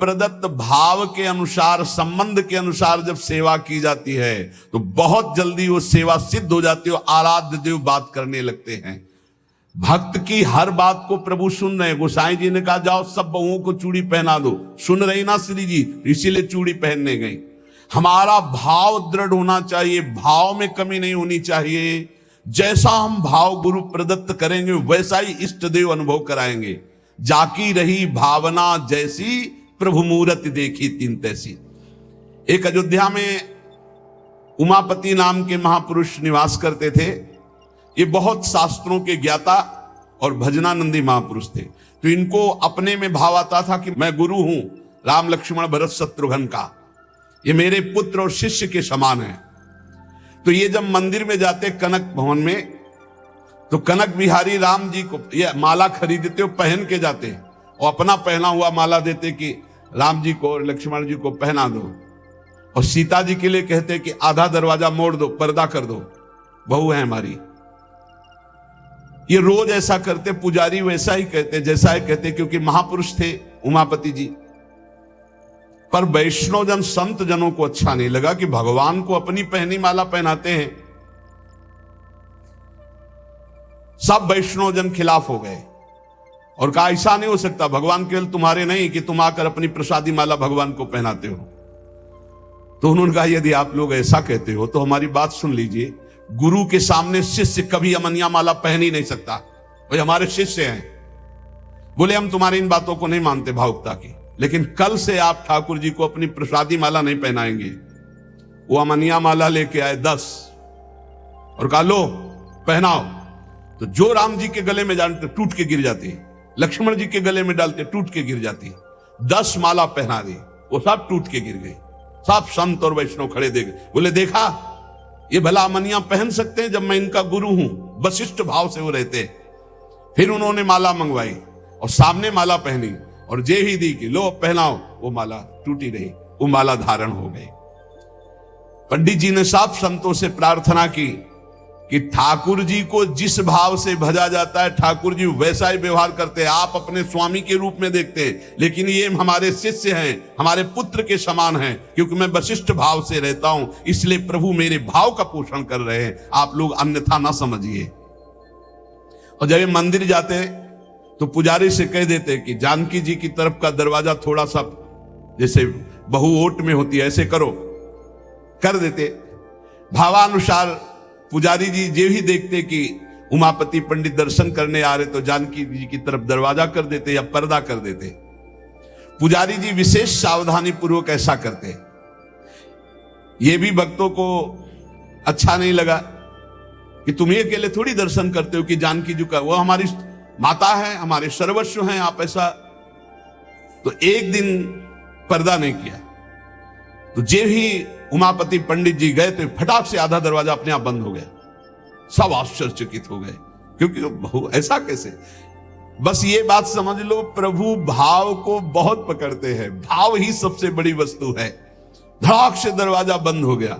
प्रदत्त भाव के अनुसार, संबंध के अनुसार जब सेवा की जाती है तो बहुत जल्दी वो सेवा सिद्ध हो जाती है, आराध्य देव बात करने लगते हैं। भक्त की हर बात को प्रभु सुन रहे हैं। गोसाई जी ने कहा जाओ सब बहुओं को चूड़ी पहना दो, सुन रही ना श्री जी, इसीलिए चूड़ी पहनने गई। हमारा भाव दृढ़ होना चाहिए, भाव में कमी नहीं होनी चाहिए। जैसा हम भाव गुरु प्रदत्त करेंगे वैसा ही इष्ट देव अनुभव कराएंगे। जाकी रही भावना जैसी, प्रभु मूर्ति देखी तीन तैसी। एक अयोध्या में उमापति नाम के महापुरुष निवास करते थे। ये बहुत शास्त्रों के ज्ञाता और भजनानंदी महापुरुष थे। तो इनको अपने में भाव आता था कि मैं गुरु हूं, राम लक्ष्मण भरत शत्रुघ्न का, ये मेरे पुत्र और शिष्य के समान है। तो ये जब मंदिर में जाते कनक भवन में, तो कनक बिहारी राम जी को ये माला खरीदते, पहन के जाते और अपना पहना हुआ माला देते कि राम जी को और लक्ष्मण जी को पहना दो, और सीता जी के लिए कहते कि आधा दरवाजा मोड़ दो, पर्दा कर दो, बहू है हमारी। ये रोज ऐसा करते। पुजारी वैसा ही कहते, जैसा ही कहते, क्योंकि महापुरुष थे उमापति जी। पर वैष्णव जन, संत जनों को अच्छा नहीं लगा कि भगवान को अपनी पहनी माला पहनाते हैं। सब वैष्णव जन खिलाफ हो गए और कहा ऐसा नहीं हो सकता, भगवान केवल तुम्हारे नहीं कि तुम आकर अपनी प्रसादी माला भगवान को पहनाते हो। तो उन्होंने कहा यदि आप लोग ऐसा कहते हो तो हमारी बात सुन लीजिए। गुरु के सामने शिष्य कभी अमनिया माला पहन ही नहीं सकता, भाई हमारे शिष्य हैं। बोले हम तुम्हारी इन बातों को नहीं मानते भावुकता की, लेकिन कल से आप ठाकुर जी को अपनी प्रसादी माला नहीं पहनाएंगे। वो अमनिया माला लेके आए 10 और कहा लो पहनाओ। तो जो राम जी के गले में डालते टूट के गिर जाती, लक्ष्मण जी के गले में डालते टूट के गिर जाती। 10 माला पहना दी, वो सब टूट के गिर गई। सब संत और वैष्णव खड़े देख, बोले देखा ये भला अमनिया पहन सकते हैं जब मैं इनका गुरु हूं। वशिष्ठ भाव से वो रहते। फिर उन्होंने माला मंगवाई और सामने माला पहनी और जे ही दी कि लो पहनाओ, वो माला टूटी रही, वो माला धारण हो गई। पंडित जी ने सब संतों से प्रार्थना की कि ठाकुर जी को जिस भाव से भजा जाता है ठाकुर जी वैसा ही व्यवहार करते हैं। आप अपने स्वामी के रूप में देखते हैं, लेकिन ये हमारे शिष्य हैं, हमारे पुत्र के समान हैं, क्योंकि मैं वशिष्ठ भाव से रहता हूं, इसलिए प्रभु मेरे भाव का पोषण कर रहे हैं, आप लोग अन्यथा ना समझिए। और जब ये मंदिर जाते तो पुजारी से कह देते कि जानकी जी की तरफ का दरवाजा थोड़ा सा जैसे बहु ओट में होती है ऐसे करो, कर देते। भावानुसार पुजारी जी जे ही देखते कि उमापति पंडित दर्शन करने आ रहे तो जानकी जी की तरफ दरवाजा कर देते या पर्दा कर देते। पुजारी जी विशेष सावधानी पूर्वक ऐसा करते। ये भी भक्तों को अच्छा नहीं लगा कि तुम ये अकेले थोड़ी दर्शन करते हो कि जानकी जी का, वो हमारी माता है, हमारे सर्वस्व हैं, आप ऐसा। तो एक दिन पर्दा नहीं किया। तो जे ही उमापति पंडित जी गए तो फटाक से आधा दरवाजा अपने आप बंद हो गया। सब आश्चर्यचकित हो गए, क्योंकि ऐसा कैसे। बस ये बात समझ लो, प्रभु भाव को बहुत पकड़ते हैं। भाव ही सबसे बड़ी वस्तु है। धड़ाक से दरवाजा बंद हो गया।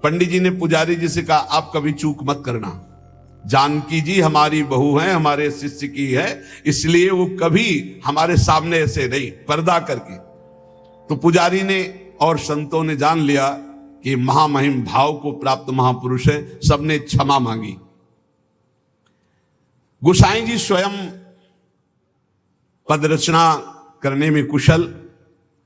पंडित जी ने पुजारी जी से कहा आप कभी चूक मत करना, जानकी जी हमारी बहू है, हमारे शिष्य की है, इसलिए वो कभी हमारे सामने ऐसे नहीं, पर्दा करके। तो पुजारी ने और संतों ने जान लिया कि महामहिम भाव को प्राप्त महापुरुष है। सबने क्षमा मांगी। गोसाई जी स्वयं पद रचना करने में कुशल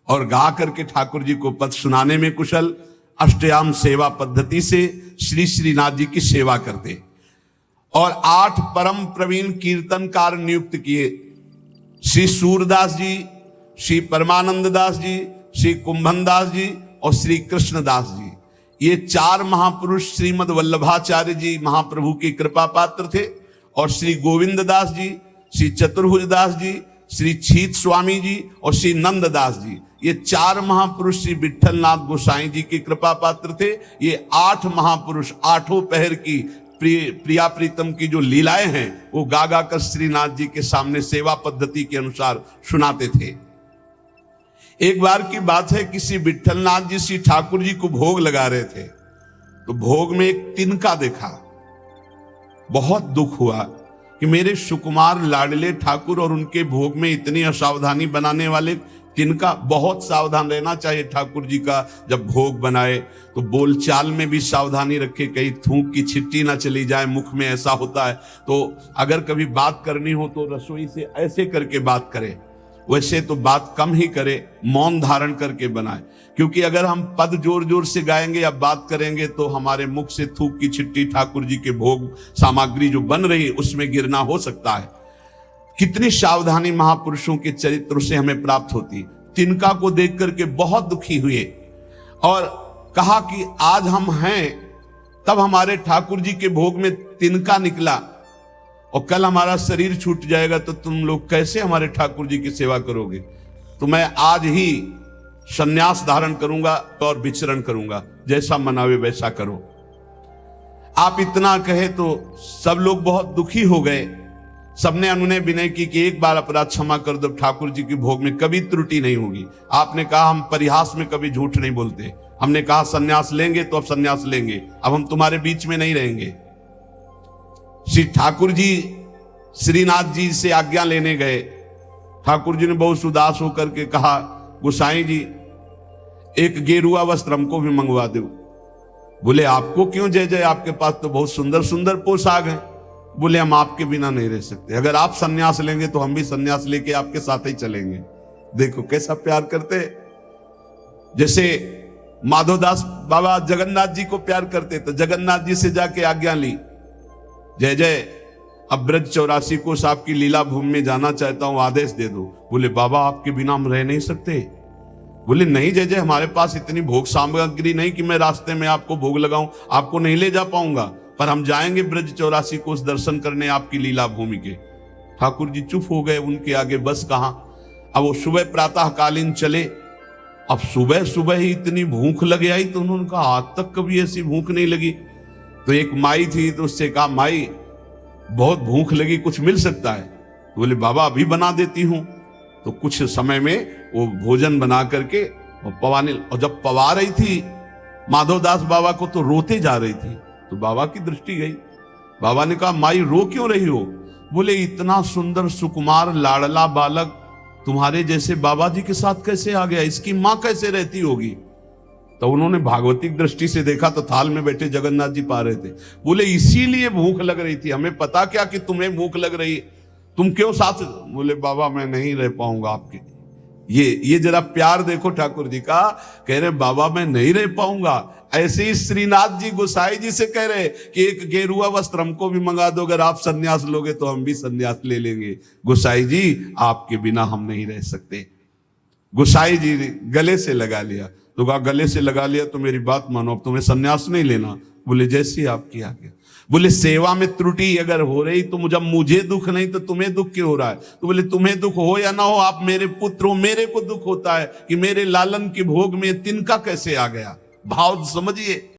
और गा करके ठाकुर जी को पद सुनाने में कुशल। अष्टयाम सेवा पद्धति से श्री श्रीनाथ जी की सेवा करते और 8 परम प्रवीण कीर्तनकार नियुक्त किए। श्री सूरदास जी, श्री परमानंद दास जी, श्री कुंभन दास जी और श्री कृष्णदास जी, ये 4 महापुरुष श्रीमद वल्लभाचार्य जी महाप्रभु की कृपा पात्र थे। और श्री गोविंद दास जी, श्री चतुर्भुज दास जी, श्री छीत स्वामी जी और श्री नंददास जी, ये 4 महापुरुष श्री विठलनाथ गोसाई जी की कृपा पात्र थे। ये 8 महापुरुष 8 पहर की प्रिया प्रीतम की जो लीलाएं हैं वो गा गा कर श्रीनाथ जी के सामने सेवा पद्धति के अनुसार सुनाते थे। एक बार की बात है, किसी विठलनाथ जी श्री ठाकुर जी को भोग लगा रहे थे, तो भोग में एक तिनका देखा। बहुत दुख हुआ कि मेरे सुकुमार लाडले ठाकुर और उनके भोग में इतनी असावधानी बनाने वाले तिनका बहुत सावधान रहना चाहिए। ठाकुर जी का जब भोग बनाए तो बोलचाल में भी सावधानी रखे, कहीं थूक की छिट्टी ना चली जाए मुख में, ऐसा होता है। तो अगर कभी बात करनी हो तो रसोई से ऐसे करके बात करे, वैसे तो बात कम ही करे, मौन धारण करके बनाए। क्योंकि अगर हम पद जोर जोर से गाएंगे या बात करेंगे तो हमारे मुख से थूक की छिट्टी ठाकुर जी के भोग सामग्री जो बन रही उसमें गिरना हो सकता है। कितनी सावधानी महापुरुषों के चरित्र से हमें प्राप्त होती। तिनका को देख करके बहुत दुखी हुए और कहा कि आज हम हैं, तब हमारे ठाकुर जी के भोग में तिनका निकला और कल हमारा शरीर छूट जाएगा तो तुम लोग कैसे हमारे ठाकुर जी की सेवा करोगे। तो मैं आज ही संन्यास धारण करूंगा और विचरण करूंगा, जैसा मनावे वैसा करो। आप इतना कहे तो सब लोग बहुत दुखी हो गए। सबने अनुनय विनय की कि एक बार अपराध क्षमा कर दो, ठाकुर जी के भोग में कभी त्रुटि नहीं होगी। आपने कहा हम परिहास में कभी झूठ नहीं बोलते, हमने कहा संन्यास लेंगे तो अब संन्यास लेंगे, अब हम तुम्हारे बीच में नहीं रहेंगे। श्री ठाकुर जी श्रीनाथ जी से आज्ञा लेने गए। ठाकुर जी ने बहुत उदास होकर के कहा, गोसाई जी एक गेरुआ वस्त्र हमको भी मंगवा दो। बोले आपको क्यों जय जय, आपके पास तो बहुत सुंदर सुंदर पोशाक है। बोले हम आपके बिना नहीं रह सकते, अगर आप सन्यास लेंगे तो हम भी सन्यास लेके आपके साथ ही चलेंगे। देखो कैसा प्यार करते, जैसे माधोदास बाबा जगन्नाथ जी को प्यार करते तो जगन्नाथ जी से जाके आज्ञा ली, जय जय अब ब्रज 84 कोष आपकी लीला भूमि में जाना चाहता हूं, आदेश दे दो। बोले बाबा आपके बिना हम रह नहीं सकते। बोले नहीं जय जय, हमारे पास इतनी भोग सामग्री नहीं कि मैं रास्ते में आपको भोग लगाऊं, आपको नहीं ले जा पाऊंगा, पर हम जाएंगे ब्रज 84 कोष दर्शन करने आपकी लीला भूमि के। ठाकुर जी चुप हो गए, उनके आगे बस कहां। अब वो सुबह प्रातः कालीन चले। अब सुबह सुबह ही इतनी भूख लग आई तो उन्होंने कहा आज तक कभी ऐसी भूख नहीं लगी। तो एक माई थी तो उससे कहा माई बहुत भूख लगी, कुछ मिल सकता है। तो बोले बाबा अभी बना देती हूं। तो कुछ समय में वो भोजन बना करके पवाने, और जब पवा रही थी माधवदास बाबा को तो रोते जा रही थी। तो बाबा की दृष्टि गई, बाबा ने कहा माई रो क्यों रही हो। बोले इतना सुंदर सुकुमार लाडला बालक तुम्हारे जैसे बाबा जी के साथ कैसे आ गया, इसकी मां कैसे रहती होगी। तो उन्होंने भागवतिक दृष्टि से देखा तो थाल में बैठे जगन्नाथ जी पा रहे थे। बोले इसीलिए भूख लग रही थी, हमें पता क्या कि तुम्हें भूख लग रही, तुम क्यों साथ। बोले बाबा मैं नहीं रह पाऊंगा आपके। ये जरा प्यार देखो ठाकुर जी का, कह रहे बाबा मैं नहीं रह पाऊंगा। ऐसे ही श्रीनाथ जी गोसाई जी से कह रहे कि एक गेरुआ वस्त्र हमको भी मंगा दो, अगर आप सन्यास लोगे तो हम भी सन्यास ले लेंगे। गोसाई जी आपके बिना हम नहीं रह सकते। गोसाई जी गले से लगा लिया। तो कहा गले से लगा लिया तो मेरी बात मानो, अब तुम्हें सन्यास नहीं लेना। बोले जैसी आपकी आज्ञा। बोले सेवा में त्रुटि अगर हो रही तो जब मुझे दुख नहीं तो तुम्हें दुख क्यों हो रहा है। तो बोले तुम्हें दुख हो या ना हो, आप मेरे पुत्र हो, मेरे को दुख होता है कि मेरे लालन के भोग में तिनका कैसे आ गया। भाव समझिए।